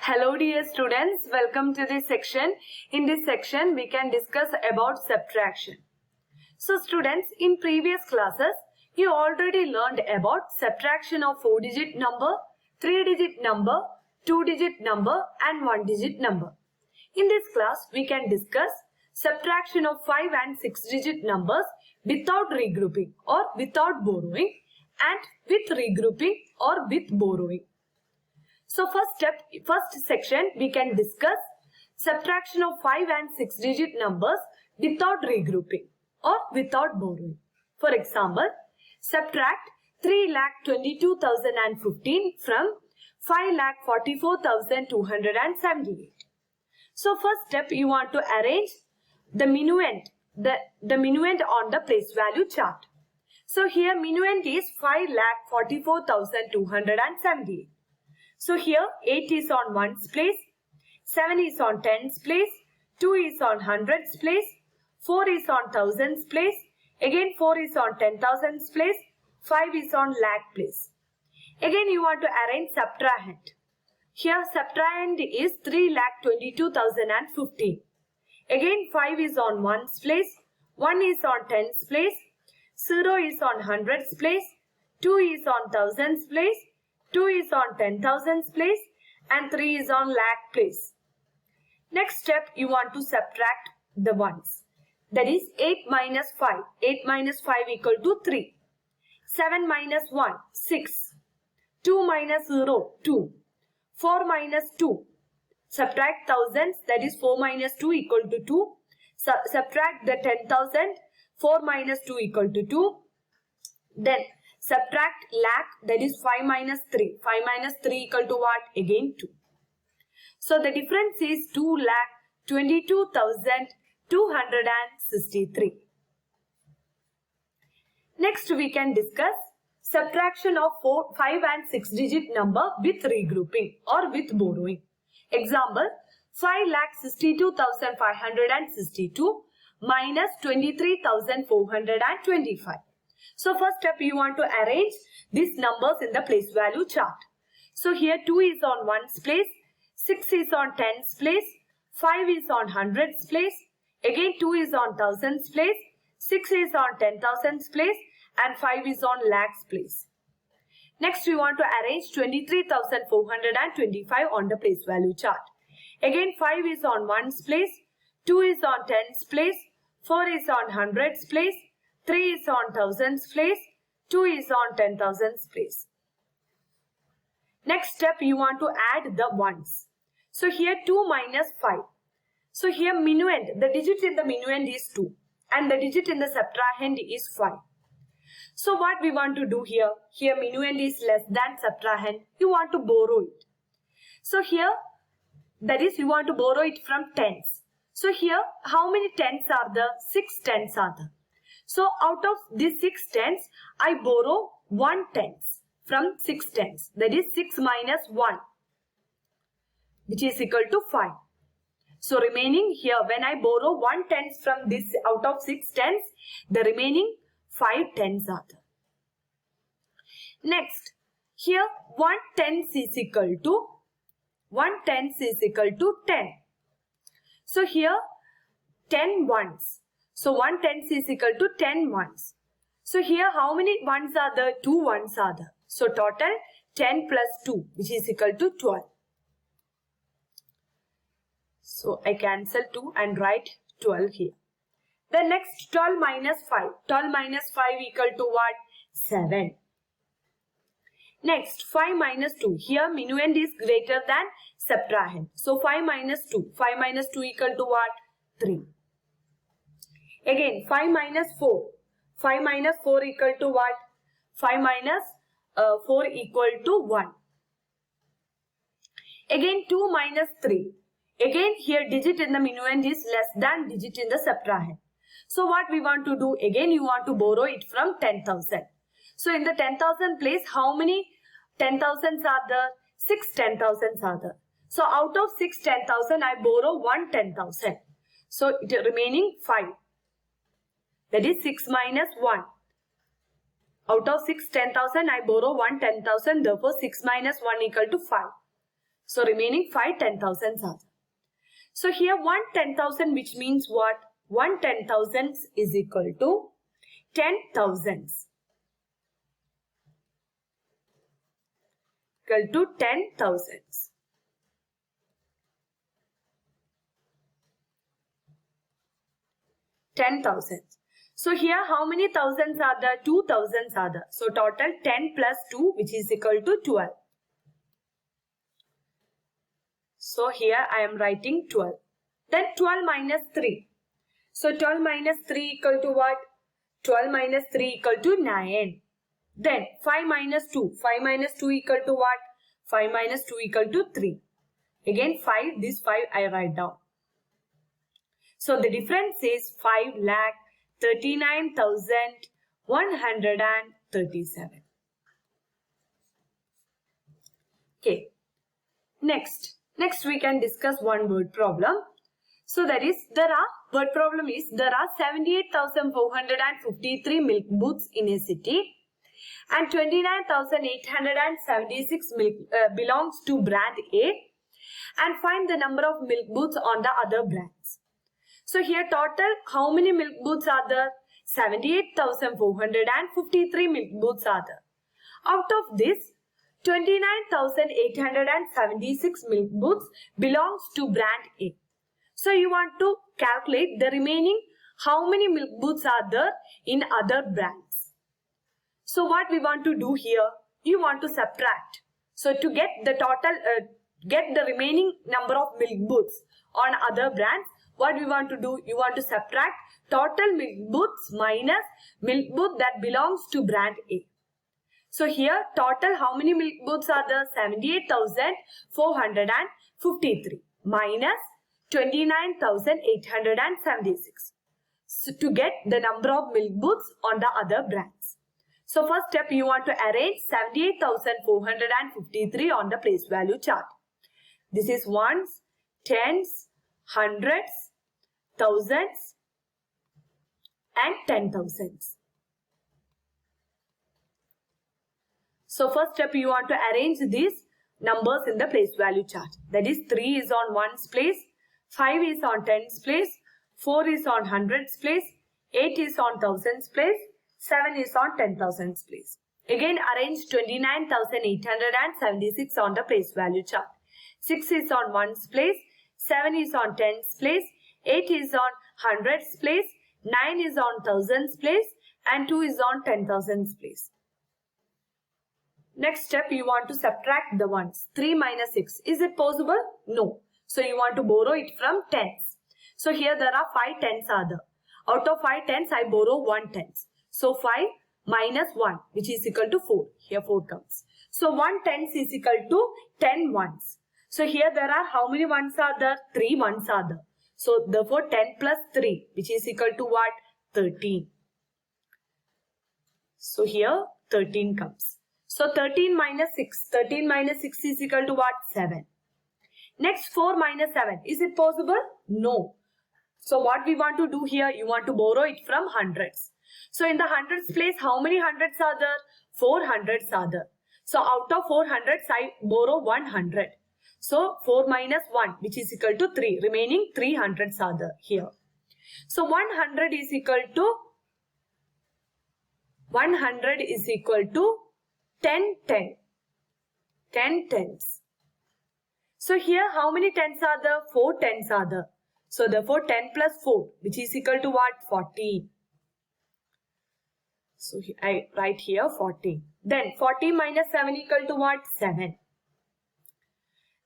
Hello dear students, welcome to this section. In this section, we can discuss about subtraction. So students, in previous classes, you already learned about subtraction of 4-digit number, 3-digit number, 2-digit number and 1-digit number. In this class, we can discuss subtraction of 5 and 6-digit numbers without regrouping or without borrowing and with regrouping or with borrowing. So first section, we can discuss subtraction of 5 and 6-digit numbers without regrouping or without borrowing. For example, subtract 3,22,015 from 5,44,278. So first step, you want to arrange the minuend, the minuend on the place value chart. So here minuend is 5,44,278. So here 8 is on 1's place, 7 is on 10's place, 2 is on 100's place, 4 is on 1000's place, again 4 is on 10,000's place, 5 is on lakh place. Again you want to arrange subtrahend. Here subtrahend is 3,22,015. Again 5 is on 1's place, 1 is on 10's place, 0 is on 100's place, 2 is on 1000's place, 2 is on 10,000's place and 3 is on lakh place. Next step, you want to subtract the ones. That is 8 minus 5. 8 minus 5 equal to 3. 7 minus 1, 6. 2 minus 0, 2. 4 minus 2. Subtract thousands, that is 4 minus 2 equal to 2. Subtract the 10,000. 4 minus 2 equal to 2. Then subtract lakh, that is 5 minus 3. 5 minus 3 equal to what? Again 2. So the difference is 2,22,263. Next we can discuss subtraction of 5 and 6-digit number with regrouping or with borrowing. Example, 5,62,562 minus 23,425. So first step, you want to arrange these numbers in the place value chart. So here 2 is on 1's place, 6 is on 10's place, 5 is on 100's place, again 2 is on 1000's place, 6 is on 10,000's place and 5 is on lakh's place. Next we want to arrange 23,425 on the place value chart. Again 5 is on 1's place, 2 is on 10's place, 4 is on 100's place, 3 is on 1000's place, 2 is on 10,000's place. Next step, you want to add the ones. So here 2 minus 5. So here minuend, the digit in the minuend is 2 and the digit in the subtrahend is 5. So what we want to do here? Here minuend is less than subtrahend. You want to borrow it. So here, that is you want to borrow it from tens. So here how many tens are there? 6 tens are there. So out of these 6 tens, I borrow 1 tens from 6 tens. That is 6 minus 1, which is equal to 5. So remaining here, when I borrow 1 tens from this out of 6 tens, the remaining 5 tens are there. Next, here 1 tens is equal to 10. So here 10 ones. So 1 tens is equal to 10 ones. So here how many ones are there? 2 ones are there. So total 10 plus 2, which is equal to 12. So I cancel 2 and write 12 here. The next 12 minus 5. 12 minus 5 equal to what? 7. Next 5 minus 2. Here minuend is greater than subtrahend. So 5 minus 2. 5 minus 2 equal to what? 3. Again 5 minus 4. 5 minus 4 equal to what? 5 minus 4 equal to 1. Again 2 minus 3. Again here digit in the minuend is less than digit in the subtrahend. So what we want to do? Again you want to borrow it from 10,000. So in the 10,000 place, how many 10,000s are there? 6 10,000s are there. So out of 6 10,000, I borrow 1 10,000. So it remaining 5. That is 6 minus 1. Out of 6 10,000, I borrow 1 10,000. Therefore, 6 minus 1 equal to 5. So remaining 5 10,000s are there. So here 1 10,000, which means what? 1 10,000 is equal to 10,000s. Equal to 10,000s. So here how many thousands are there? 2,000s are there. So total 10 plus 2, which is equal to 12. So here I am writing 12. Then 12 minus 3. So 12 minus 3 equal to what? 12 minus 3 equal to 9. Then 5 minus 2. 5 minus 2 equal to what? 5 minus 2 equal to 3. Again 5, this 5 I write down. So the difference is 5,39,137. Okay. Next we can discuss one word problem. So that is, word problem is, there are 78,453 milk booths in a city and 29,876 milk belongs to brand A, and find the number of milk booths on the other brands. So here total how many milk booths are there? 78,453 milk booths are there. Out of this, 29,876 milk booths belongs to brand A. So you want to calculate the remaining how many milk booths are there in other brands. So what we want to do here, you want to subtract. So to get the total, get the remaining number of milk booths on other brands, what we want to do, you want to subtract total milk booths minus milk booth that belongs to brand A. So here total how many milk booths are there? 78,453 minus 29,876. So to get the number of milk booths on the other brands. So first step, you want to arrange 78,453 on the place value chart. This is ones, tens, hundreds, thousands and 10,000s. So first step, you want to arrange these numbers in the place value chart. That is 3 is on ones place, 5 is on tens place, 4 is on hundreds place, 8 is on thousands place, 7 is on 10,000s place. Again arrange 29,876 on the place value chart. 6 is on ones place, 7 is on tens place, 8 is on hundreds place, 9 is on thousands place and 2 is on 10,000s place. Next step, you want to subtract the ones. 3 minus 6. Is it possible? No. So you want to borrow it from tens. So here there are 5 tens are there. Out of 5 tens, I borrow 1 tens. So 5 minus 1, which is equal to 4. Here 4 comes. So 1 tens is equal to 10 ones. So here there are how many ones are there? 3 ones are there. So therefore 10 plus 3, which is equal to what? 13. So here 13 comes. So 13 minus 6. 13 minus 6 is equal to what? 7. Next 4 minus 7. Is it possible? No. So what we want to do here? You want to borrow it from hundreds. So in the hundreds place, how many hundreds are there? 4 hundreds are there. So out of 4 hundreds, I borrow 100. So 4 minus 1, which is equal to 3. Remaining 3 hundreds are there here. So 100 is equal to 10 tens. So here how many tens are there? 4 tens are there. So therefore 10 plus 4, which is equal to what? 14. So I write here 14. Then 14 minus 7 equal to what? 7.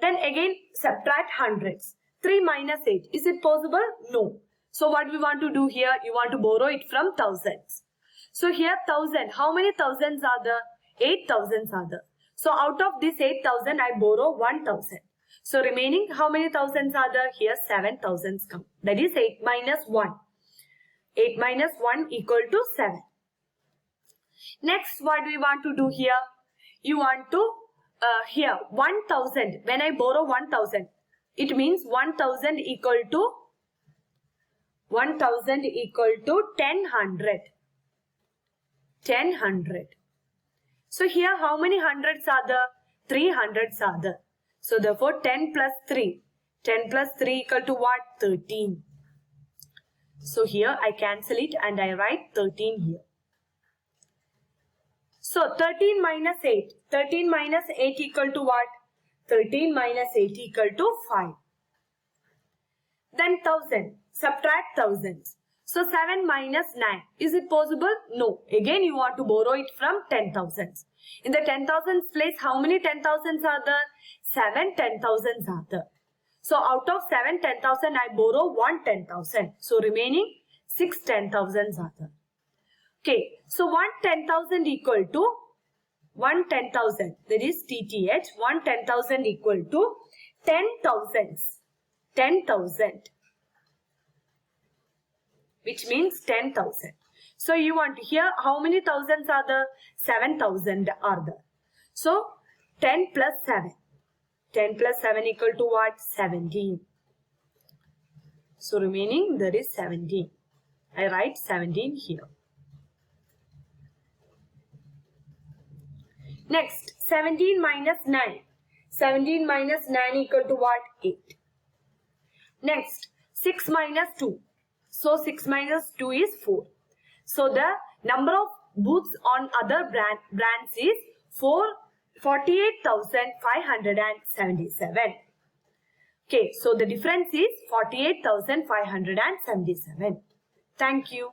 Then again subtract hundreds. 3 minus 8. Is it possible? No. So what we want to do here? You want to borrow it from thousands. So here 1000. How many thousands are there? 8,000s are there. So out of this 8,000, I borrow 1,000. So remaining how many thousands are there? Here 7,000s come. That is 8 minus 1. 8 minus 1 equal to 7. Next, what we want to do here? You want to, here 1,000. When I borrow 1,000, it means 1,000 equal to 1000. 1000. So here how many hundreds are there? 3 hundreds are there. So therefore 10 plus 3. 10 plus 3 equal to what? 13. So here I cancel it and I write 13 here. So 13 minus 8. 13 minus 8 equal to what? 13 minus 8 equal to 5. Then 1000. Subtract thousands. So 7 minus 9. Is it possible? No. Again you want to borrow it from 10,000s. In the 10,000s place, how many 10,000s are there? 7 10,000s are there. So out of 7 10,000, I borrow 1 10,000. So remaining 6 10,000s are there. Okay. So 1 10,000 equal to 1 10,000. That is TTH. 1 10,000 equal to 10,000s. 10,000. Which means 10,000. So you want to hear how many thousands are there? 7,000 are there. So 10 plus 7. 10 plus 7 equal to what? 17. So remaining there is 17. I write 17 here. Next, 17 minus 9. 17 minus 9 equal to what? 8. Next, 6 minus 2. So 6 minus 2 is 4. So the number of booths on other brands is 48,577. Okay, so the difference is 48,577. Thank you.